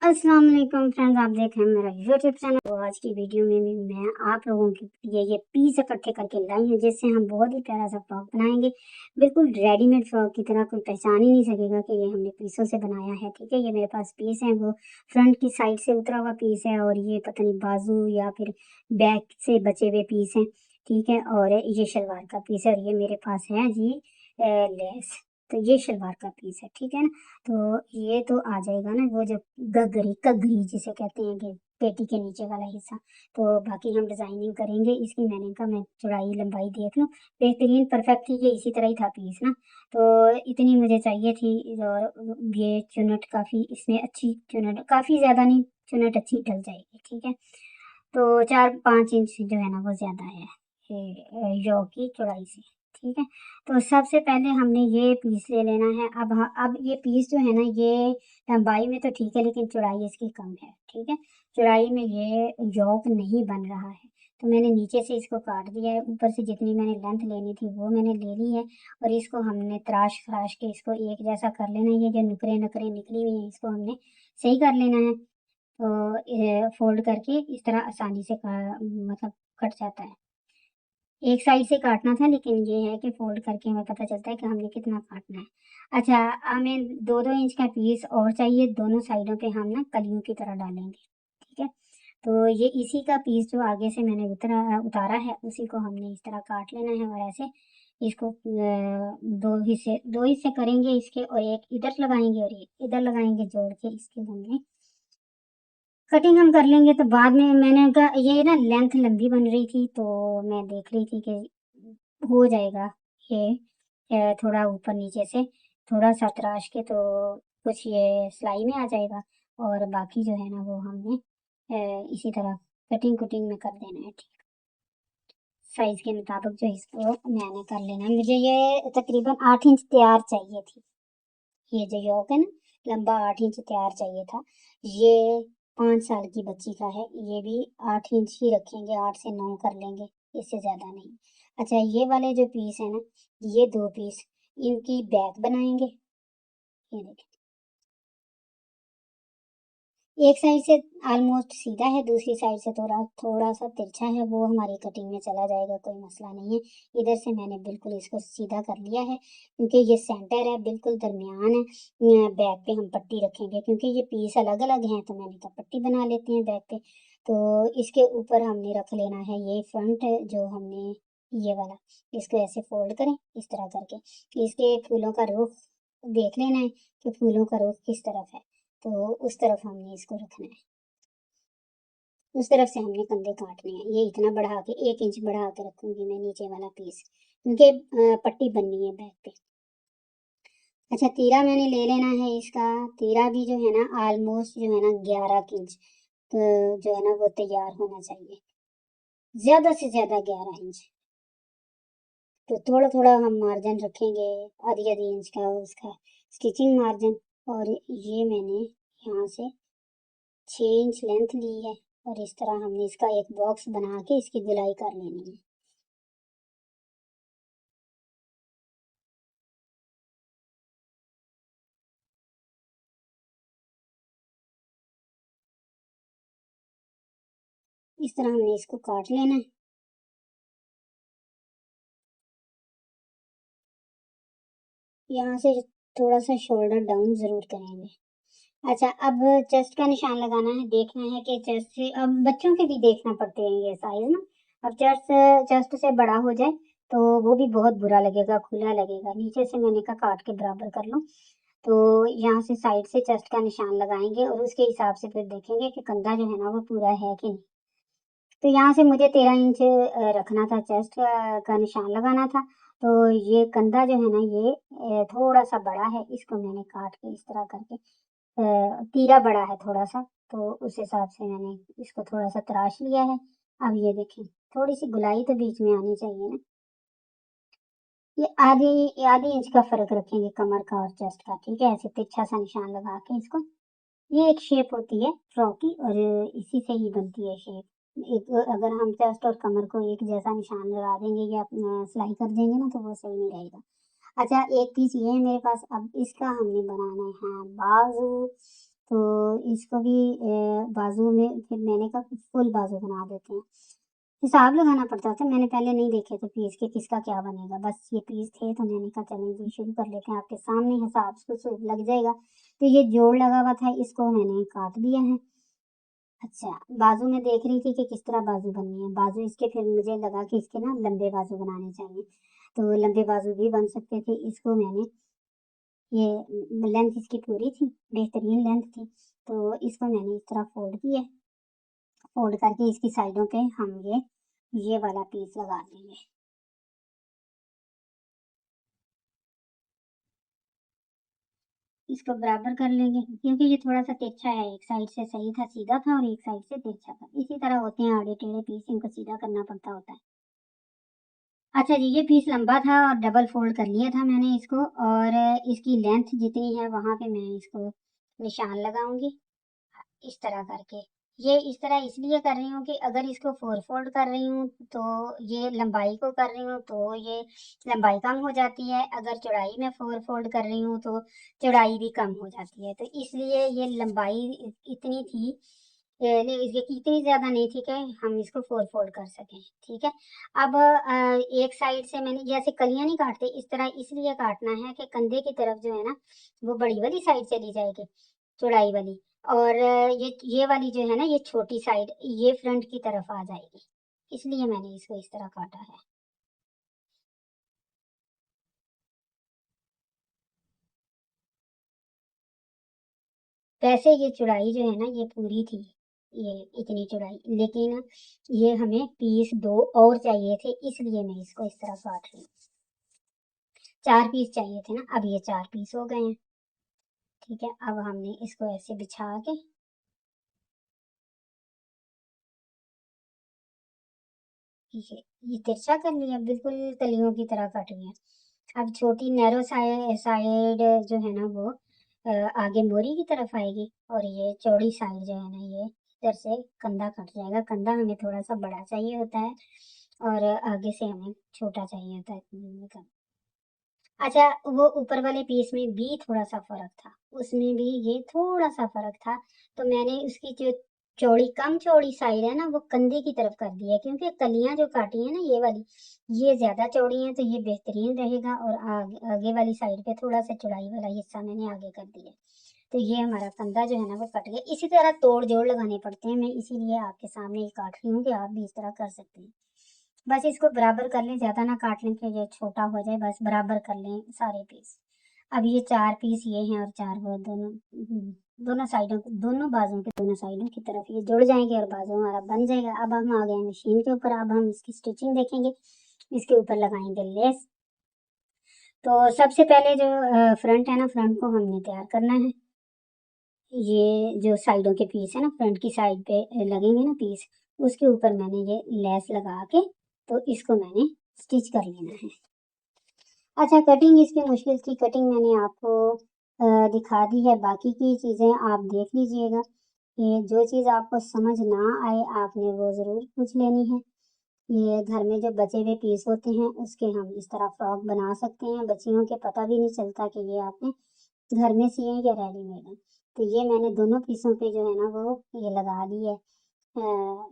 अस्सलाम वालेकुम फ्रेंड्स, आप देख रहे हैं मेरा यूट्यूब चैनल। तो आज की वीडियो में भी मैं आप लोगों के लिए ये पीस इकट्ठे करके लाई हूँ, जिससे हम बहुत ही प्यारा सा फ्रॉक बनाएंगे। बिल्कुल रेडीमेड फ्रॉक की तरह, कोई पहचान ही नहीं सकेगा कि ये हमने पीसों से बनाया है। ठीक है, ये मेरे पास पीस है, वो फ्रंट की साइड से उतरा हुआ पीस है, और ये पता नहीं बाजू या फिर बैक से बचे हुए पीस हैं। ठीक है, और ये शलवार का पीस है, और ये मेरे पास है जी लेस। तो ये शलवार का पीस है, ठीक है ना। तो ये तो आ जाएगा ना, वो जो गगरी कगरी जिसे कहते हैं, कि पेटी के नीचे वाला हिस्सा। तो बाकी हम डिजाइनिंग करेंगे इसकी। मैंने कहा मैं चौड़ाई लंबाई देख लूँ, बेहतरीन परफेक्ट थी, ये इसी तरह ही था पीस ना। तो इतनी मुझे चाहिए थी। और ये चुनट काफ़ी इसमें अच्छी, चुनट काफ़ी ज़्यादा नहीं, चुनट अच्छी डल जाएगी। ठीक है, तो 4-5 इंच जो है ना वो ज़्यादा है यौ की चौड़ाई से। ठीक है, तो सबसे पहले हमने ये पीस ले लेना है। अब ये पीस जो है ना, ये लंबाई में तो ठीक है, लेकिन चौड़ाई इसकी कम है। ठीक है, चौड़ाई में ये योक नहीं बन रहा है, तो मैंने नीचे से इसको काट दिया है। ऊपर से जितनी मैंने लेंथ लेनी थी वो मैंने ले ली है, और इसको हमने तराश खराश के इसको एक जैसा कर लेना है। ये जो नुकरे नकरे निकली हुई हैं, इसको हमने सही कर लेना है। तो फोल्ड करके इस तरह आसानी से मतलब कट जाता है। एक साइड से काटना था, लेकिन ये है कि फोल्ड करके हमें पता चलता है कि हमने कितना काटना है। अच्छा, हमें 2-2 इंच का पीस और चाहिए। दोनों साइडों पे हम ना कलियों की तरह डालेंगे। ठीक है, तो ये इसी का पीस जो आगे से मैंने उतारा है, उसी को हमने इस तरह काट लेना है। और ऐसे इसको दो हिस्से करेंगे इसके, और एक इधर लगाएंगे और एक इधर लगाएंगे, जोड़ के इसके हमने कटिंग हम कर लेंगे। तो बाद में मैंने कहा ये ना लेंथ लंबी बन रही थी, तो मैं देख रही थी कि हो जाएगा ये थोड़ा ऊपर नीचे से थोड़ा सा तराश के, तो कुछ ये सिलाई में आ जाएगा। और बाकी जो है ना वो हमने इसी तरह कटिंग कुटिंग में कर देना है। ठीक, साइज के मुताबिक जो इसको मैंने कर लेना है। मुझे ये तकरीबन 8 इंच तैयार चाहिए थी। ये जो योक है ना, लंबा 8 इंच तैयार चाहिए था। ये 5 साल की बच्ची का है, ये भी 8 इंच ही रखेंगे, 8 से 9 कर लेंगे, इससे ज्यादा नहीं। अच्छा, ये वाले जो पीस है ना, ये 2 पीस, इनकी बैक बनाएंगे। ये देखिए, एक साइड से ऑलमोस्ट सीधा है, दूसरी साइड से थोड़ा थोड़ा सा तिरछा है, वो हमारी कटिंग में चला जाएगा, कोई मसला नहीं है। इधर से मैंने बिल्कुल इसको सीधा कर लिया है, क्योंकि ये सेंटर है, बिल्कुल दरमियान है। बैक पे हम पट्टी रखेंगे, क्योंकि ये पीस अलग अलग हैं, तो मैंने कहा पट्टी बना लेते हैं बैक पे। तो इसके ऊपर हमने रख लेना है ये फ्रंट जो हमने ये वाला, इसको ऐसे फोल्ड करें इस तरह करके। इसके फूलों का रुख देख लेना है कि फूलों का रुख किस तरफ है, तो उस तरफ हमने इसको रखना है। उस तरफ से हमने कंधे काटने हैं। ये इतना बढ़ा के 1 इंच बढ़ा के रखूंगी मैं नीचे वाला पीस, क्योंकि पट्टी बननी है बैक पे। अच्छा, तीरा मैंने ले लेना है इसका। तीरा भी जो है ना ऑलमोस्ट जो है ना 11 इंच, तो जो है ना वो तैयार होना चाहिए, ज्यादा से ज्यादा 11 इंच। तो थोड़ा थोड़ा हम मार्जिन रखेंगे, आधी आधी इंच का उसका स्टिचिंग मार्जिन। और ये मैंने यहाँ से 6 इंच लेंथ ली है, और इस तरह हमने इसका एक बॉक्स बना के इसकी गुलाई कर लेनी है। इस तरह हमने इसको काट लेना है। यहाँ से थोड़ा सा शोल्डर डाउन जरूर करेंगे। अच्छा, अब चेस्ट का निशान लगाना है। देखना है कि चेस्ट से, अब बच्चों के भी देखना पड़ते हैं ये साइज ना। अब चेस्ट चेस्ट से बड़ा हो जाए तो वो भी बहुत बुरा लगेगा, खुला लगेगा। नीचे से मैंने कहा काट के बराबर कर लो। तो यहाँ से साइड से चेस्ट का निशान लगाएंगे, और उसके हिसाब से फिर देखेंगे कि कंधा जो है ना वो पूरा है कि नहीं। तो यहाँ से मुझे 13 इंच रखना था, चेस्ट का निशान लगाना था। तो ये कंधा जो है ना ये थोड़ा सा बड़ा है, इसको मैंने काट के इस तरह करके तीरा बड़ा है थोड़ा सा, तो उस हिसाब से मैंने इसको थोड़ा सा तराश लिया है। अब ये देखें, थोड़ी सी गुलाई तो बीच में आनी चाहिए ना। ये आधी आधी इंच का फर्क रखेंगे कमर का और चेस्ट का। ठीक है, ऐसे तिरछा सा निशान लगा के इसको। ये एक शेप होती है फ्रॉक की, और इसी से ही बनती है शेप। एक अगर हम चेस्ट और कमर को एक जैसा निशान लगा देंगे या सिलाई कर देंगे ना, तो वो सही नहीं रहेगा। अच्छा, एक पीस ये है मेरे पास। अब इसका हमने बनाना है बाजू। तो इसको भी बाजू में फिर मैंने कहा फुल बाजू बना देते हैं। हिसाब लगाना पड़ता था, मैंने पहले नहीं देखे थे पीस के किसका क्या बनेगा, बस ये पीस थे तो मैंने कहा चलें जी शुरू कर लेते हैं, आपके सामने हिसाब कुछ लग जाएगा। तो ये जोड़ लगा हुआ था, इसको मैंने काट दिया है। अच्छा, बाजू में देख रही थी कि किस तरह बाजू बननी है, बाजू इसके फिर मुझे लगा कि इसके ना लंबे बाजू बनाने चाहिए, तो लंबे बाजू भी बन सकते थे। इसको मैंने ये लेंथ इसकी पूरी थी, बेहतरीन लेंथ थी, तो इसको मैंने इस तरह फोल्ड किया। फोल्ड करके इसकी साइडों पे हम ये वाला पीस लगा देंगे। इसको बराबर कर लेंगे क्योंकि ये थोड़ा सा तिरछा है, एक साइड से सही था सीधा था और एक साइड से तिरछा था, इसी तरह होते हैं आड़े टेढ़े पीस, इनको सीधा करना पड़ता होता है। अच्छा जी, ये पीस लंबा था और डबल फोल्ड कर लिया था मैंने इसको, और इसकी लेंथ जितनी है वहां पे मैं इसको निशान लगाऊंगी इस तरह करके। ये इस तरह इसलिए कर रही हूँ कि अगर इसको फोर फोल्ड कर रही हूँ तो ये लंबाई को कर रही हूँ तो ये लंबाई कम हो जाती है, अगर चौड़ाई में फोर फोल्ड कर रही हूँ तो चौड़ाई भी कम हो जाती है, तो इसलिए ये लंबाई इतनी थी, नहीं ये इतनी ज्यादा नहीं थी कि हम इसको फोर फोल्ड कर सकें। ठीक है, अब एक साइड से मैंने जैसे कलियां नहीं काटते इस तरह इसलिए काटना है कि कंधे की तरफ जो है ना वो बड़ी वाली साइड चली जाएगी, चौड़ाई वाली, और ये वाली जो है ना ये छोटी साइड ये फ्रंट की तरफ आ जाएगी, इसलिए मैंने इसको इस तरह काटा है। वैसे ये चौड़ाई जो है ना ये पूरी थी, ये इतनी चौड़ाई, लेकिन ये हमें पीस दो और चाहिए थे, इसलिए मैं इसको इस तरह काट रही हूँ। चार पीस चाहिए थे ना, अब ये चार पीस हो गए हैं। ठीक है, अब हमने इसको ऐसे बिछा के ये तिरछा कर लिया, बिल्कुल कलियों की तरह कट गया। अब छोटी नैरो साइड जो है ना वो आगे मोरी की तरफ आएगी, और ये चौड़ी साइड जो है ना ये इधर से कंधा कट जाएगा, कंधा हमें थोड़ा सा बड़ा चाहिए होता है और आगे से हमें छोटा चाहिए होता है। अच्छा, वो ऊपर वाले पीस में भी थोड़ा सा फर्क था, उसमें भी ये थोड़ा सा फर्क था, तो मैंने उसकी जो चौड़ी कम चौड़ी साइड है ना वो कंधे की तरफ कर दी है, क्योंकि कलियां जो काटी है ना ये वाली ये ज्यादा चौड़ी है, तो ये बेहतरीन रहेगा, और आगे वाली साइड पे थोड़ा सा चौड़ाई वाला हिस्सा मैंने आगे कर दिया, तो ये हमारा कंधा जो है ना वो कट गया। इसी तरह तोड़ जोड़ लगाने पड़ते हैं, मैं इसीलिए आपके सामने ये काट रही हूँ कि आप भी इस तरह कर सकते हैं। बस इसको बराबर कर लें, ज्यादा ना काट लें कि ये छोटा हो जाए, बस बराबर कर लें सारे पीस। अब ये चार पीस ये हैं और चार वो दोनों दोनों साइडों दोनों बाजुओं के दोनों साइडों की तरफ ये जुड़ जाएंगे और बाजू हमारा बन जाएगा। अब हम आ गए मशीन के ऊपर, अब हम इसकी स्टिचिंग देखेंगे, इसके ऊपर लगाएंगे लेस। तो सबसे पहले जो फ्रंट है ना, फ्रंट को हमने तैयार करना है। ये जो साइडों के पीस है ना, फ्रंट की साइड पे लगेंगे ना पीस, उसके ऊपर मैंने ये लेस लगा के तो इसको मैंने स्टिच कर लेना है। अच्छा, कटिंग इसकी मुश्किल की कटिंग मैंने आपको दिखा दी है, बाकी की चीज़ें आप देख लीजिएगा कि जो चीज़ आपको समझ ना आए आपने वो ज़रूर पूछ लेनी है। ये घर में जो बचे हुए पीस होते हैं उसके हम इस तरह फ्रॉक बना सकते हैं, बच्चियों के पता भी नहीं चलता कि ये आपने घर में सिए या रेडीमेड है। तो ये मैंने दोनों पीसों पे जो है ना वो ये लगा दी है,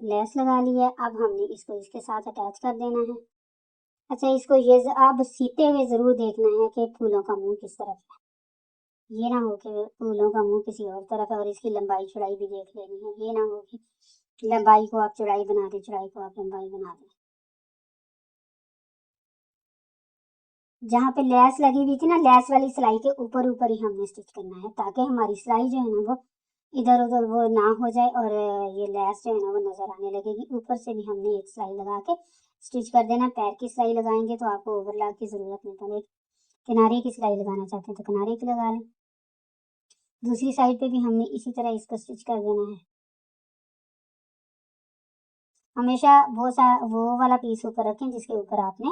लेस लगा ली है। अब हमने इसको इसके साथ अटैच कर देना है। अच्छा, इसको ये आप सीते हुए जरूर देखना है कि फूलों का मुंह किस तरफ है, ये ना हो कि फूलों का मुंह किसी और तरफ है, और इसकी लंबाई चौड़ाई भी देख लेनी है, ये ना हो कि लंबाई को आप चौड़ाई बना दें, चौड़ाई को आप लंबाई बना दें। जहाँ पे लेस लगी हुई थी ना, लेस वाली सिलाई के ऊपर ऊपर ही हमने स्टिच करना है, ताकि हमारी सिलाई जो है ना वो इधर उधर वो ना हो जाए, और ये लेस जो है ना वो नजर आने लगेगी। ऊपर से भी हमने एक सिलाई लगा के स्टिच कर देना। पैर की सिलाई लगाएंगे तो आपको ओवरलॉक की जरूरत नहीं पड़ेगी, किनारे की सिलाई लगाना चाहते हैं तो किनारे की लगा लें। दूसरी साइड पे भी हमने इसी तरह इसको स्टिच कर देना है। हमेशा वो वाला पीस ऊपर रखें जिसके ऊपर आपने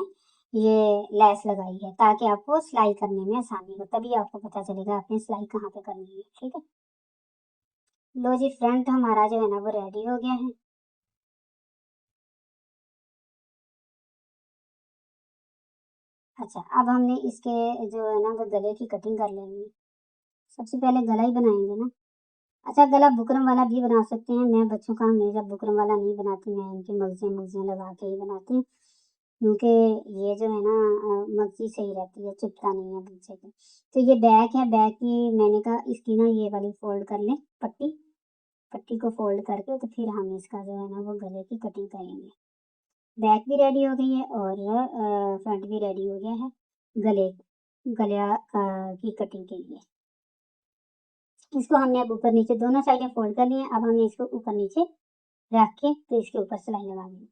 ये लेस लगाई है, ताकि आपको सिलाई करने में आसानी हो, तभी आपको पता चलेगा आपने सिलाई कहाँ पे करनी है। ठीक है, लो जी, फ्रंट हमारा जो है ना वो रेडी हो गया है। अच्छा, अब हमने इसके जो है ना वो गले की कटिंग कर लेनी है। सबसे पहले गला ही बनाएंगे ना, अच्छा, गला बुकरम वाला भी बना सकते हैं। मैं बच्चों का हमेशा बुकरम वाला नहीं बनाती, मैं इनकी मगज़ियाँ लगा के ही बनाती हूँ, क्योंकि ये जो है ना मगज़ी सही रहती है, चुभता नहीं है बच्चे को। तो ये बैक है, बैक की मैंने कहा इसकी ना ये वाली फ़ोल्ड कर लें पट्टी, पट्टी को फ़ोल्ड करके तो फिर हम इसका जो है ना वो गले की कटिंग करेंगे। बैक भी रेडी हो गई है और फ्रंट भी रेडी हो गया है गले गला की कटिंग के लिए। इसको हमने अब ऊपर नीचे दोनों साइडें फोल्ड कर लिए। अब हमने इसको ऊपर नीचे रख के तो इसके ऊपर सिलाई लगा दी।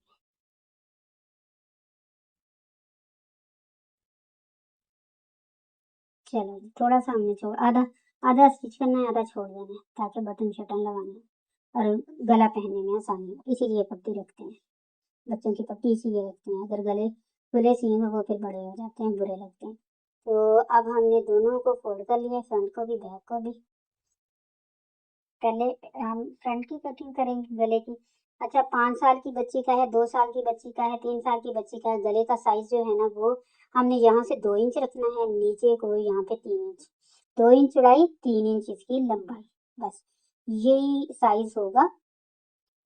चलो जी, थोड़ा सा हमने छोड़ आधा आधा स्टिच करना है, आधा छोड़ देना है ताकि बटन शटन लगाने और गला पहनने में आसानी हो, इसीलिए पट्टी रखते हैं। बच्चों की पट्टी इसीलिए रखते हैं, अगर गले खुले सिए तो वो फिर बड़े हो जाते हैं, बुरे लगते हैं। तो अब हमने दोनों को फोल्ड कर लिया, फ्रंट को भी बैक को भी। पहले हम फ्रंट की कटिंग करेंगे गले की। अच्छा, 5 साल की बच्ची का है, 2 साल की बच्ची का है, 3 साल की बच्ची का है, गले का साइज जो है ना वो हमने यहाँ से 2 इंच रखना है, नीचे को यहाँ पे 3 इंच। 2 इंच चौड़ाई, 3 इंच इसकी लंबाई, बस यही साइज होगा।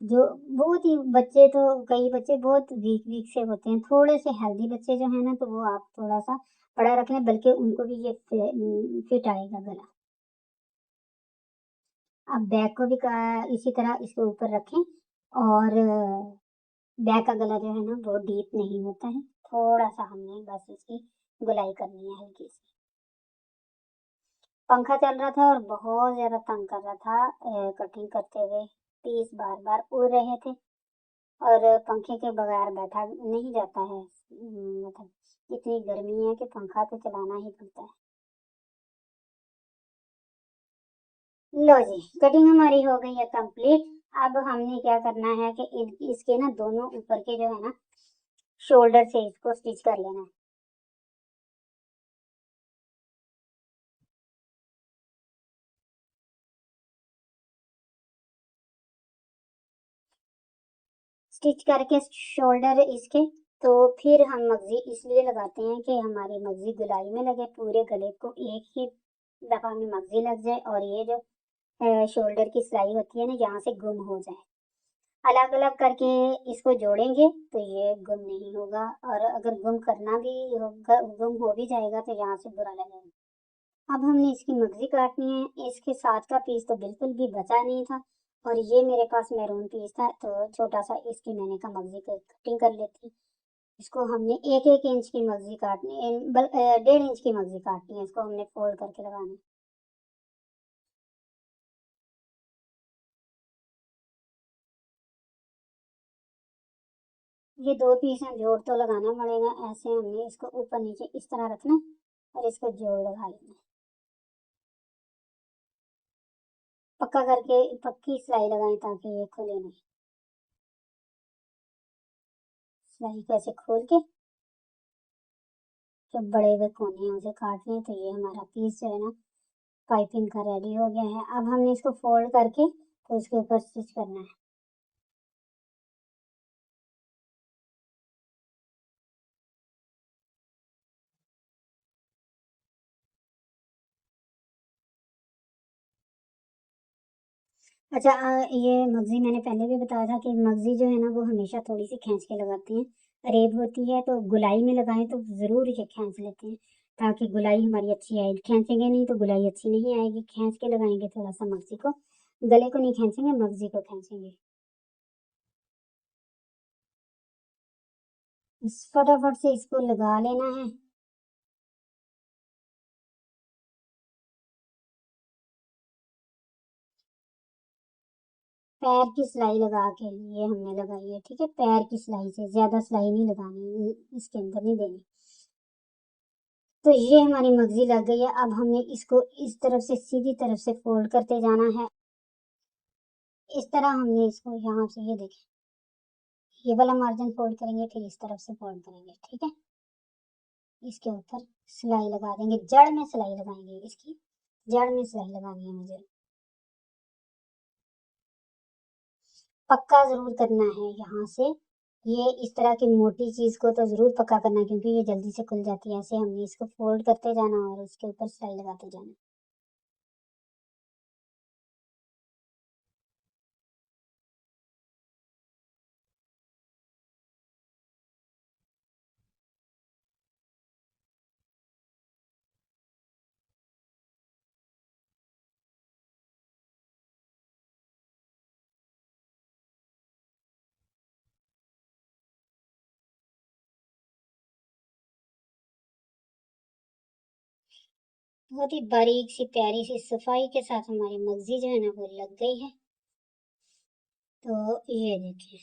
जो बहुत ही बच्चे तो कई बच्चे बहुत वीक वीक से होते हैं, थोड़े से हेल्दी बच्चे जो है ना तो वो आप थोड़ा सा बड़ा रख लें, बल्कि उनको भी ये फिट आएगा गला। अब बैक को भी इसी तरह इसके ऊपर रखें और बैक का गला जो है ना वो डीप नहीं होता है, थोड़ा सा हमने बस इसकी गुलाई करनी है हल्की सी। पंखा चल रहा था और बहुत ज्यादा तंग कर रहा था, कटिंग करते हुए पीस बार बार उड़ रहे थे और पंखे के बगैर बैठा नहीं जाता है। मतलब इतनी गर्मी है कि पंखा तो चलाना ही पड़ता है। लो जी, कटिंग हमारी हो गई है कंप्लीट। अब हमने क्या करना है कि इसके ना दोनों ऊपर के जो है ना शोल्डर से इसको स्टिच कर लेना है। स्टिच करके शोल्डर इसके, तो फिर हम मगजी इसलिए लगाते हैं कि हमारी मगजी गुलाई में लगे, पूरे गले को एक ही दफा में मगजी लग जाए और ये जो शोल्डर की सिलाई होती है ना यहाँ से गुम हो जाए। अलग अलग करके इसको जोड़ेंगे तो ये गुम नहीं होगा, और अगर गुम करना भी होगा, गुम हो भी जाएगा तो यहाँ से बुरा लगेगा। अब हमने इसकी मगजी काटनी है। इसके साथ का पीस तो बिल्कुल भी बचा नहीं था और ये मेरे पास मैरून पीस था, तो छोटा सा इसकी मैंने कहा मगजी को कटिंग कर लेती। इसको हमने 1-1 इंच की मगजी काटनी है, 1.5 इंच की मगजी काटनी है, इसको हमने फोल्ड करके लगाना है। ये 2 पीस हैं, जोड़ तो लगाना पड़ेगा, ऐसे हमने इसको ऊपर नीचे इस तरह रखना और इसको जोड़ लगा लेना। पक्का करके पक्की सिलाई लगाएं ताकि ये खुले नहीं। सिलाई को ऐसे खोल के जो बड़े हुए कोने हैं उसे काट लें, तो ये हमारा पीस जो है ना पाइपिंग का रेडी हो गया है। अब हमने इसको फोल्ड करके तो उसके ऊपर स्टिच करना है। अच्छा, ये मगजी मैंने पहले भी बताया था कि मगजी जो है ना वो हमेशा थोड़ी सी खींच के लगाते हैं। रेब होती है तो गुलाई में लगाएं तो जरूर ये खींच लेते हैं ताकि गुलाई हमारी अच्छी आए। खींचेंगे नहीं तो गुलाई अच्छी नहीं आएगी, खींच के लगाएंगे थोड़ा सा मगजी को, गले को नहीं खींचेंगे, मगजी को खींचेंगे। फटाफट से इसको लगा लेना है। पैर की सिलाई लगा के ये हमने लगाई है, ठीक है, पैर की सिलाई से ज्यादा सिलाई नहीं लगानी, इसके अंदर नहीं देनी। तो ये हमारी मगजी लग गई है। अब हमने इसको इस तरफ से सीधी तरफ से फोल्ड करते जाना है। इस तरह हमने इसको यहाँ से ये देखें, ये वाला मार्जिन फोल्ड करेंगे, फिर इस तरफ से फोल्ड करेंगे, ठीक है। इसके ऊपर सिलाई लगा देंगे, जड़ में सिलाई लगाएंगे, इसकी जड़ में सिलाई लगानी है मुझे। पक्का जरूर करना है यहाँ से, ये इस तरह की मोटी चीज को तो जरूर पक्का करना, क्योंकि ये जल्दी से खुल जाती है। ऐसे हमने इसको फोल्ड करते जाना और इसके ऊपर सिलाई लगाते जाना। बहुत ही बारीक सी प्यारी सी सफाई के साथ हमारी मगजी जो है ना वो लग गई है। तो ये देखिए,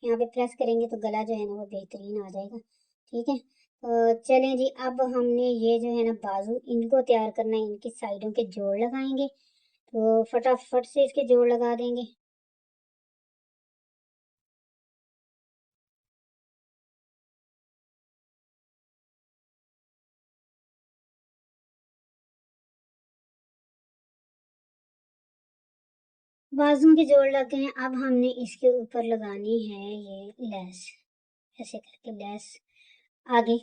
यहाँ पे प्रेस करेंगे तो गला जो है ना वो बेहतरीन आ जाएगा। ठीक है, तो चलें जी, अब हमने ये जो है ना बाजू इनको तैयार करना है, इनकी साइडों के जोड़ लगाएंगे। तो फटाफट से इसके जोड़ लगा देंगे। बाजुओं के जोड़ लग गए हैं। अब हमने इसके ऊपर लगानी है ये लेस। ऐसे करके लेस आगे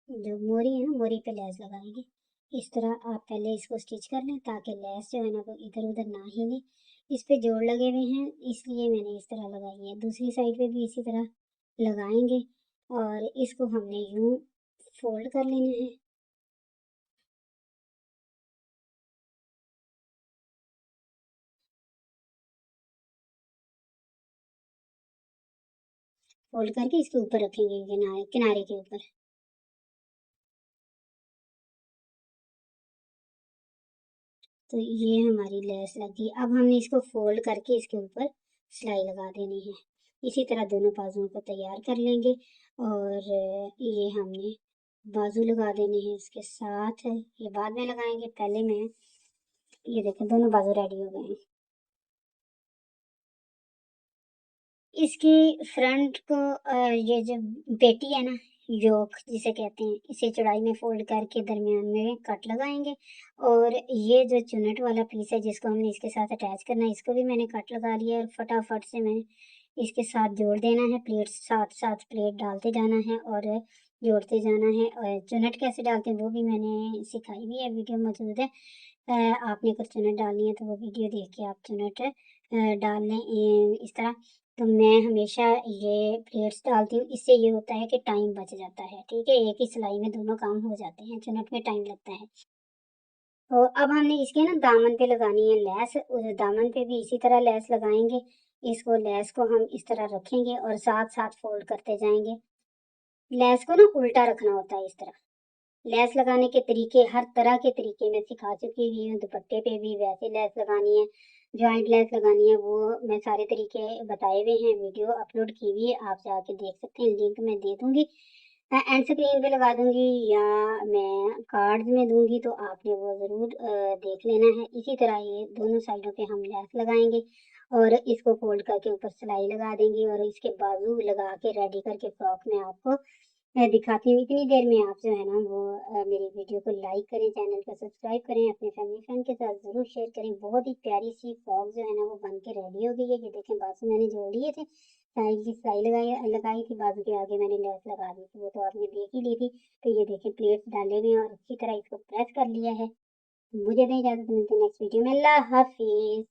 जो मोरी है ना, मोरी पे लेस लगाएंगे। इस तरह आप पहले इसको स्टिच कर लें ताकि लेस जो है ना वो इधर उधर ना हिले। इस पे जोड़ लगे हुए हैं इसलिए मैंने इस तरह लगाई है। दूसरी साइड पे भी इसी तरह लगाएंगे और इसको हमने यूं फोल्ड कर लेना है। फोल्ड करके इसके ऊपर रखेंगे, किनारे किनारे के ऊपर। तो ये हमारी लेस लगी। अब हमने इसको फोल्ड करके इसके ऊपर सिलाई लगा देनी है। इसी तरह दोनों बाजुओं को तैयार कर लेंगे और ये हमने बाजू लगा देने हैं इसके साथ। ये बाद में लगाएंगे, पहले मैं ये देखें दोनों बाजू रेडी हो गए हैं। इसकी फ्रंट को ये जो पेटी है ना, योक जिसे कहते हैं, इसे चौड़ाई में फोल्ड करके दरमियान में कट लगाएंगे। और ये जो चुनट वाला पीस है जिसको हमने इसके साथ अटैच करना है, इसको भी मैंने कट लगा लिया और फटाफट से मैंने इसके साथ जोड़ देना है। प्लेट साथ साथ प्लेट डालते जाना है और जोड़ते जाना है। और चुनट कैसे डालते हैं वो भी मैंने सिखाई हुई है, वीडियो मौजूद है। आपने अगर चुनट डालनी है तो वो वीडियो देख के आप चुनट डाल लें इस तरह। तो मैं हमेशा ये प्लेट्स डालती हूँ, इससे ये होता है कि टाइम बच जाता है। ठीक है, एक ही सिलाई में दोनों काम हो जाते हैं, चुनट में टाइम लगता है। तो अब हमने इसके ना दामन पे लगानी है लेस। उस दामन पे भी इसी तरह लेस लगाएंगे। इसको लेस को हम इस तरह रखेंगे और साथ साथ फोल्ड करते जाएंगे। लेस को ना उल्टा रखना होता है इस तरह। लेस लगाने के तरीके, हर तरह के तरीके मैं सिखा चुकी हुई हूँ। दुपट्टे पे भी वैसे लेस लगानी है, जॉइंट लेस लगानी है, वो मैं सारे तरीके बताए हुए हैं, वीडियो अपलोड की हुई है, आप जाके देख सकते हैं। लिंक मैं दे दूंगी, एंड स्क्रीन पे लगा दूंगी या मैं कार्ड्स में दूंगी, तो आपने वो ज़रूर देख लेना है। इसी तरह ये दोनों साइडों पे हम लेस लगाएंगे और इसको फोल्ड करके ऊपर सिलाई लगा देंगे और इसके बाजू लगा के रेडी करके फ्रॉक में आपको मैं दिखाती हूँ। इतनी देर में आप जो है ना वो मेरी वीडियो को लाइक करें, चैनल को सब्सक्राइब करें, अपने फैमिली फ्रेंड के साथ ज़रूर शेयर करें। बहुत ही प्यारी सी फ्रॉक जो है ना वो बन के रेडी हो गई है। ये देखें, बाजू मैंने जोड़ लिए थे, साइड की सिलाई लगाई थी, बाजू के आगे मैंने लेस लगा दी थी, वो तो आपने देख ही ली थी। तो ये देखें प्लेट्स डाले हुए हैं और अच्छी तरह इसको प्रेस कर लिया है। मुझे दें इजाज़त, मिलते हैं नेक्स्ट वीडियो में। अल्लाह हाफिज़।